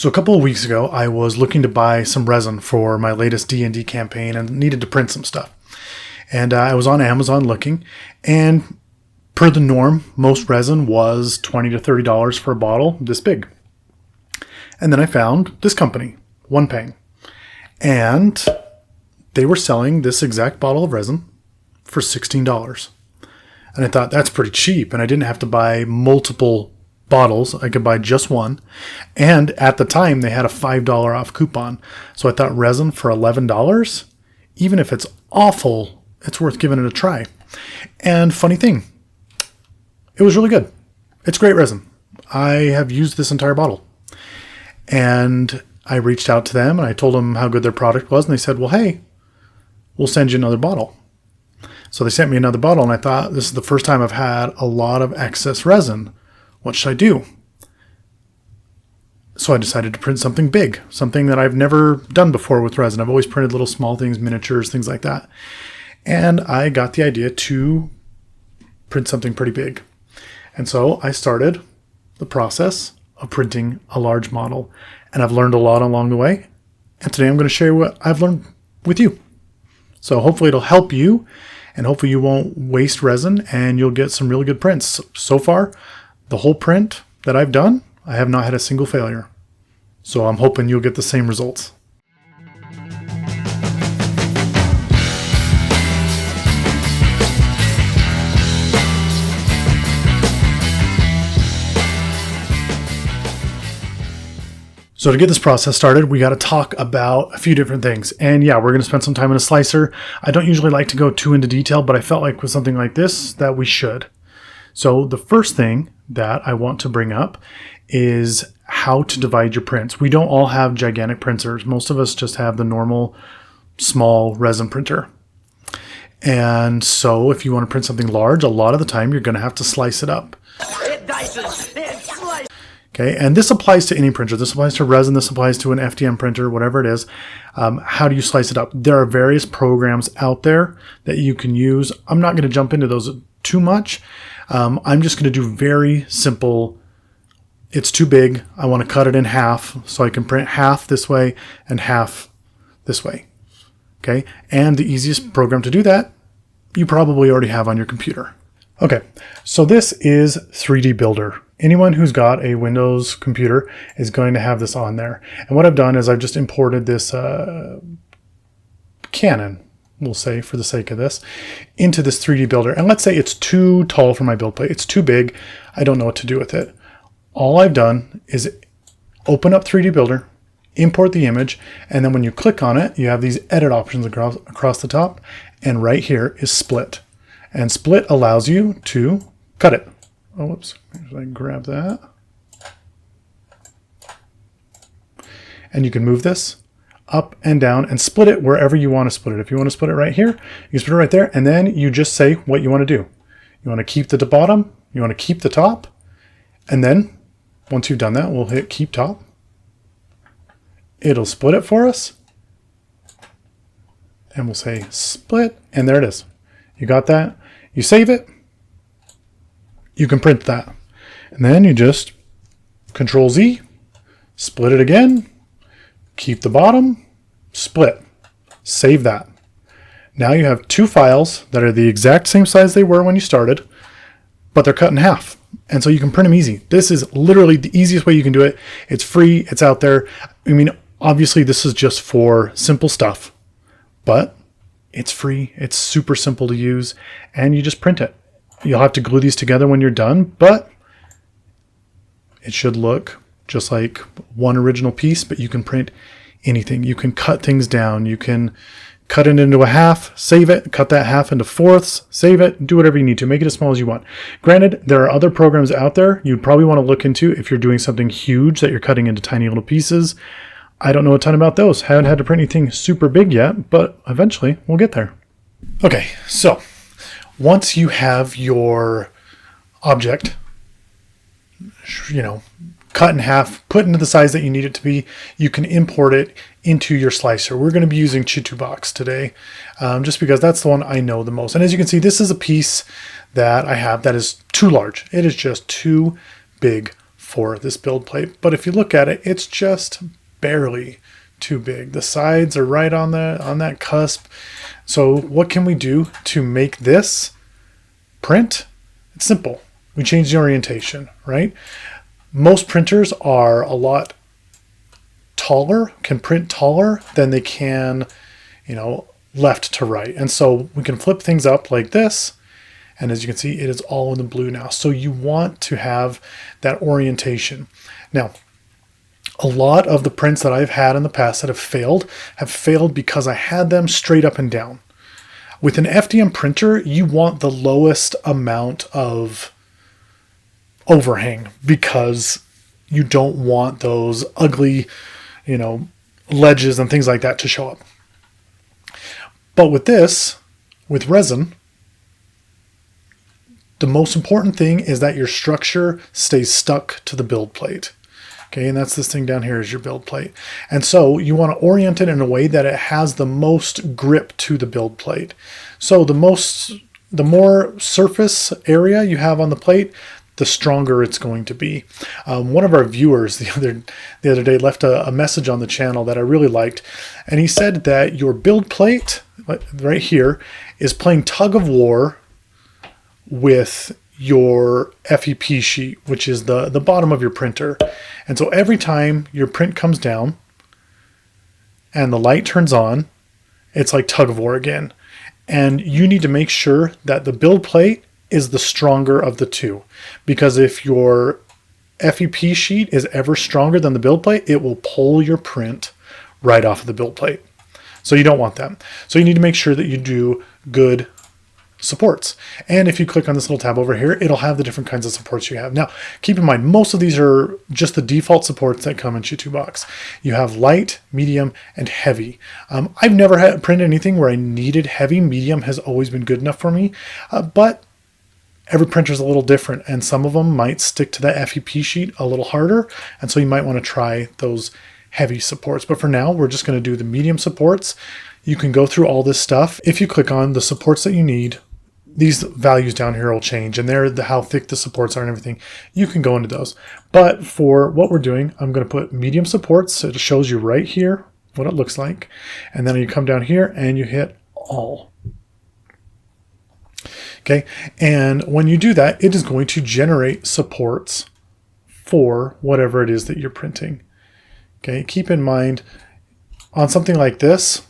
So a couple of weeks ago, I was looking to buy some resin for my latest D&D campaign and needed to print some stuff. And I was on Amazon looking, and per the norm, most resin was $20 to $30 for a bottle this big. And then I found this company, One Pang, and they were selling this exact bottle of resin for $16. And I thought that's pretty cheap, and I didn't have to buy multiple bottles. I could buy just one. And at the time, they had a $5 off coupon. So I thought resin for $11, even if it's awful, it's worth giving it a try. And funny thing, it was really good. It's great resin. I have used this entire bottle. And I reached out to them and I told them how good their product was. And they said, well, hey, we'll send you another bottle. So they sent me another bottle, and I thought, this is the first time I've had a lot of excess resin. What should I do? So I decided to print something big, something that I've never done before with resin. I've always printed little small things, miniatures, things like that. And I got the idea to print something pretty big. And so I started the process of printing a large model. And I've learned a lot along the way. And today I'm going to share what I've learned with you. So hopefully it'll help you, and hopefully you won't waste resin and you'll get some really good prints. So far, the whole print that I've done, I have not had a single failure. So I'm hoping you'll get the same results. So to get this process started, we got to talk about a few different things. And yeah, we're going to spend some time in a slicer. I don't usually like to go too into detail, but I felt like with something like this that we should. So the first thing that I want to bring up is how to divide your prints. We don't all have gigantic printers. Most of us just have the normal small resin printer. And so if you want to print something large, a lot of the time you're going to have to slice it up. Okay, and this applies to any printer. This applies to resin. This applies to an FDM printer, whatever it is. How do you slice it up? There are various programs out there that you can use. I'm not going to jump into those too much. I'm just going to do very simple. It's too big. I want to cut it in half so I can print half this way and half this way. Okay, and the easiest program to do that, you probably already have on your computer. Okay, so this is 3D Builder. Anyone who's got a Windows computer is going to have this on there. And what I've done is I've just imported this Canon, we'll say for the sake of this, into this 3D Builder. And let's say it's too tall for my build plate. It's too big. I don't know what to do with it. All I've done is open up 3D Builder, import the image, and then when you click on it, you have these edit options across the top. And right here is split. And split allows you to cut it. Oh, whoops. I grab that. And you can move this up and down and split it wherever you want to split it. If you want to split it right here, you split it right there. And then you just say what you want to do. You want to keep the bottom. You want to keep the top. And then once you've done that, we'll hit keep top. It'll split it for us. And we'll say split. And there it is. You got that? You save it. You can print that. And then you just Control Z, split it again, keep the bottom, split, save that. Now you have two files that are the exact same size they were when you started, but they're cut in half. And so you can print them easy. This is literally the easiest way you can do it. It's free. It's out there. I mean, obviously this is just for simple stuff, but it's free. It's super simple to use, and you just print it. You'll have to glue these together when you're done, but it should look just like one original piece, but you can print anything. You can cut things down. You can cut it into a half, save it, cut that half into fourths, save it, do whatever you need to. Make it as small as you want. Granted, there are other programs out there you'd probably want to look into if you're doing something huge that you're cutting into tiny little pieces. I don't know a ton about those. Haven't had to print anything super big yet, but eventually we'll get there. Okay, so once you have your object, cut in half, put into the size that you need it to be, you can import it into your slicer. We're going to be using Chitubox today, just because that's the one I know the most. And as you can see, this is a piece that I have that is too large. It is just too big for this build plate. But if you look at it, it's just barely too big. The sides are right on that cusp. So what can we do to make this print? It's simple. We change the orientation, right? Most printers are a lot taller, can print taller than they can, left to right. And so we can flip things up like this. And as you can see, it is all in the blue now. So you want to have that orientation. Now, a lot of the prints that I've had in the past that have failed because I had them straight up and down. With an FDM printer, you want the lowest amount of overhang because you don't want those ugly, ledges and things like that to show up. But with resin, the most important thing is that your structure stays stuck to the build plate. Okay, and that's this thing down here is your build plate. And so you want to orient it in a way that it has the most grip to the build plate. So the more surface area you have on the plate, the stronger it's going to be. One of our viewers the other day left a message on the channel that I really liked. And he said that your build plate right here is playing tug of war with your FEP sheet, which is the bottom of your printer. And so every time your print comes down and the light turns on, it's like tug of war again. And you need to make sure that the build plate is the stronger of the two. Because if your FEP sheet is ever stronger than the build plate, it will pull your print right off of the build plate. So you don't want that. So you need to make sure that you do good supports. And if you click on this little tab over here, it'll have the different kinds of supports you have. Now, keep in mind, most of these are just the default supports that come in Chitubox. You have light, medium, and heavy. I've never had printed anything where I needed heavy. Medium has always been good enough for me, but every printer is a little different, and some of them might stick to that FEP sheet a little harder, and so you might want to try those heavy supports. But for now, we're just going to do the medium supports. You can go through all this stuff. If you click on the supports that you need, these values down here will change, and they're how thick the supports are and everything. You can go into those. But for what we're doing, I'm going to put medium supports. So it shows you right here what it looks like. And then you come down here and you hit all. Okay, and when you do that, it is going to generate supports for whatever it is that you're printing. Okay, keep in mind, on something like this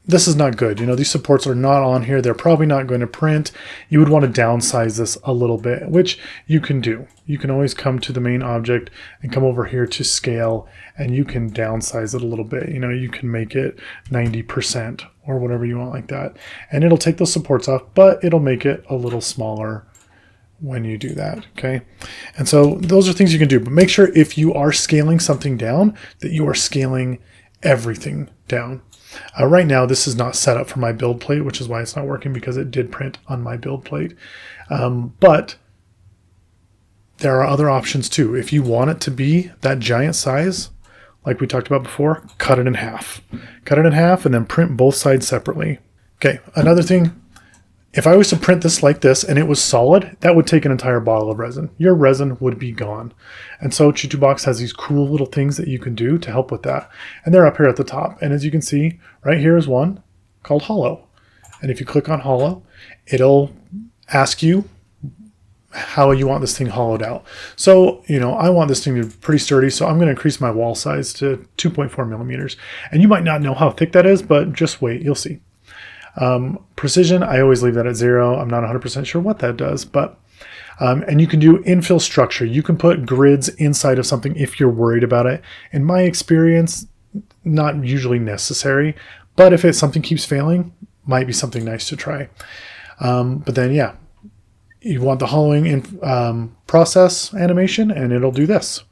is not good. These supports are not on here. They're probably not going to print. You would want to downsize this a little bit, which you can do. You can always come to the main object and come over here to scale, and you can downsize it a little bit. You can make it 90% or whatever you want like that. And it'll take those supports off, but it'll make it a little smaller when you do that, okay? And so those are things you can do, but make sure if you are scaling something down that you are scaling everything down. Right now, this is not set up for my build plate, which is why it's not working, because it did print on my build plate. But there are other options too. If you want it to be that giant size, like we talked about before, cut it in half. Cut it in half and then print both sides separately. Okay, another thing, if I was to print this like this and it was solid, that would take an entire bottle of resin. Your resin would be gone. And so Chitubox has these cool little things that you can do to help with that. And they're up here at the top. And as you can see, right here is one called Hollow. And if you click on Hollow, it'll ask you how you want this thing hollowed out. So, I want this thing to be pretty sturdy, so I'm going to increase my wall size to 2.4 millimeters. And you might not know how thick that is, but just wait, you'll see. Precision, I always leave that at 0. I'm not 100% sure what that does, but and you can do infill structure. You can put grids inside of something if you're worried about it. In my experience, not usually necessary, but if something keeps failing, might be something nice to try. But then, yeah, you want the hollowing in process animation, and it'll do this.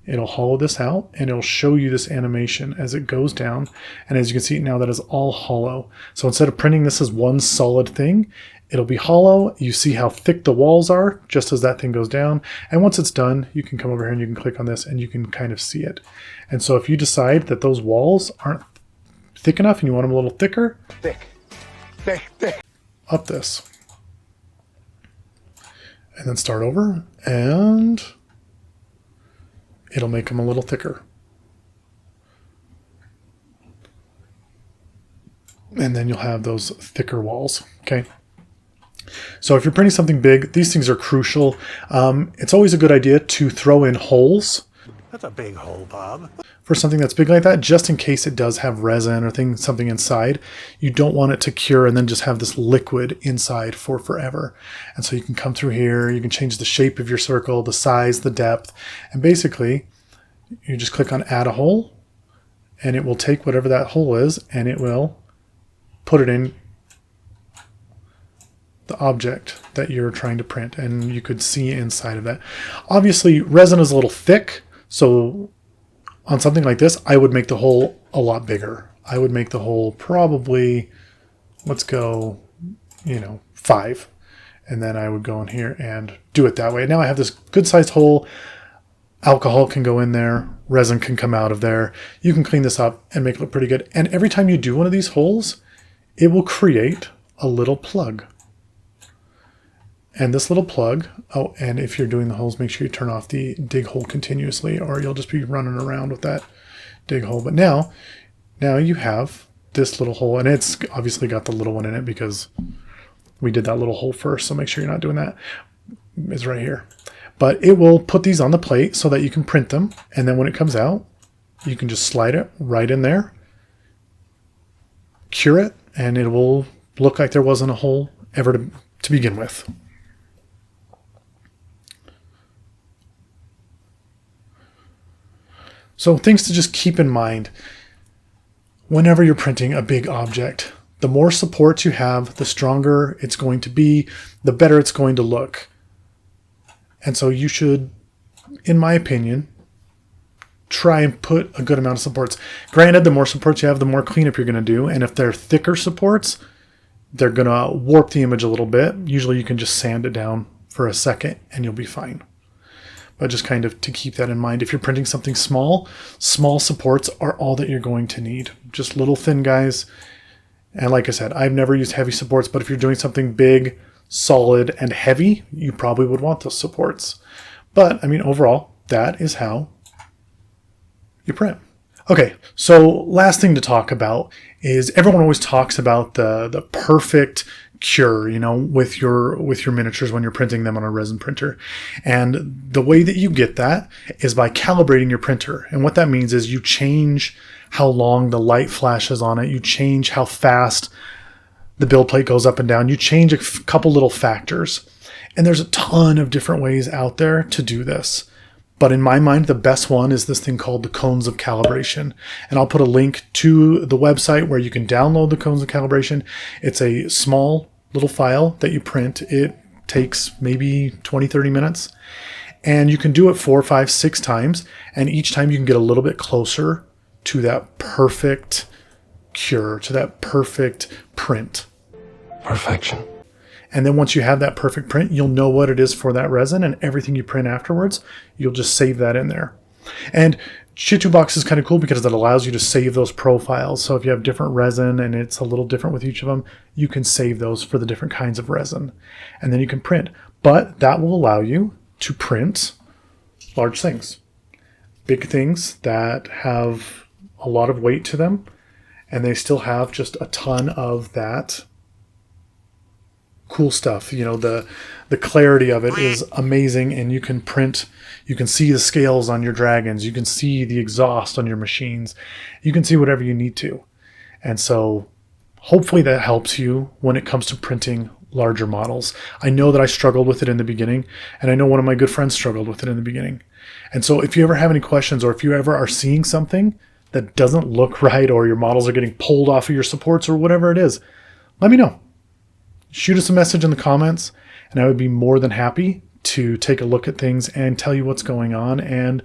It'll hollow this out, and it'll show you this animation as it goes down. And as you can see now, that is all hollow. So instead of printing this as one solid thing, it'll be hollow. You see how thick the walls are just as that thing goes down. And once it's done, you can come over here and you can click on this and you can kind of see it. And so if you decide that those walls aren't thick enough and you want them a little thicker, up this. And then start over and it'll make them a little thicker. And then you'll have those thicker walls, okay? So if you're printing something big, these things are crucial. It's always a good idea to throw in holes. That's a big hole, Bob. For something that's big like that, just in case it does have resin or something inside. You don't want it to cure and then just have this liquid inside for forever. And so you can come through here, you can change the shape of your circle, the size, the depth, and basically you just click on add a hole, and it will take whatever that hole is and it will put it in the object that you're trying to print, and you could see inside of that. Obviously, resin is a little thick, so on something like this, I would make the hole a lot bigger. I would make the hole probably, let's go, 5. And then I would go in here and do it that way. Now I have this good-sized hole. Alcohol can go in there. Resin can come out of there. You can clean this up and make it look pretty good. And every time you do one of these holes, it will create a little plug. And this little plug, oh, and if you're doing the holes, make sure you turn off the dig hole continuously, or you'll just be running around with that dig hole. But now you have this little hole, and it's obviously got the little one in it because we did that little hole first, so make sure you're not doing that. It's right here. But it will put these on the plate so that you can print them, and then when it comes out, you can just slide it right in there, cure it, and it will look like there wasn't a hole ever to begin with. So things to just keep in mind whenever you're printing a big object. The more supports you have, the stronger it's going to be, the better it's going to look. And so you should, in my opinion, try and put a good amount of supports. Granted, the more supports you have, the more cleanup you're going to do. And if they're thicker supports, they're going to warp the image a little bit. Usually you can just sand it down for a second and you'll be fine. But just kind of to keep that in mind. If you're printing something small supports are all that you're going to need. Just little thin guys. And like I said, I've never used heavy supports, but if you're doing something big, solid, and heavy, you probably would want those supports. But, I mean, overall, that is how you print. Okay, so last thing to talk about is everyone always talks about the perfect cure, with your miniatures when you're printing them on a resin printer. And the way that you get that is by calibrating your printer. And what that means is you change how long the light flashes on it. You change how fast the build plate goes up and down. You change a couple little factors. And there's a ton of different ways out there to do this. But in my mind, the best one is this thing called the cones of calibration. And I'll put a link to the website where you can download the cones of calibration. It's a small little file that you print. It takes maybe 20-30 minutes. And you can do it 4, 5, 6 times. And each time you can get a little bit closer to that perfect cure, to that perfect print. Perfection. And then once you have that perfect print, you'll know what it is for that resin, and everything you print afterwards, you'll just save that in there. And Shit2Box is kind of cool because it allows you to save those profiles. So if you have different resin and it's a little different with each of them, you can save those for the different kinds of resin. And then you can print. But that will allow you to print large things. Big things that have a lot of weight to them, and they still have just a ton of that cool stuff. The clarity of it is amazing, and you can print, you can see the scales on your dragons, you can see the exhaust on your machines, you can see whatever you need to. And so hopefully that helps you when it comes to printing larger models. I know that I struggled with it in the beginning, and I know one of my good friends struggled with it in the beginning. And so if you ever have any questions, or if you ever are seeing something that doesn't look right, or your models are getting pulled off of your supports or whatever it is, let me know. Shoot us a message in the comments, and I would be more than happy to take a look at things and tell you what's going on, and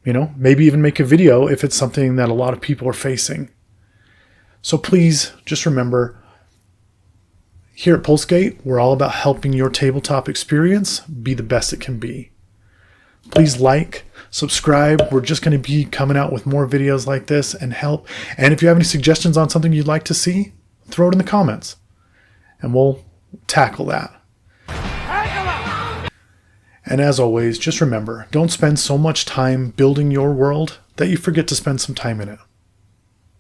maybe even make a video if it's something that a lot of people are facing. So please just remember, here at Pulsegate, we're all about helping your tabletop experience be the best it can be. Please like, subscribe. We're just going to be coming out with more videos like this and help. And if you have any suggestions on something you'd like to see, throw it in the comments, and we'll tackle that. And as always, just remember, don't spend so much time building your world that you forget to spend some time in it.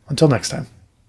Until next time.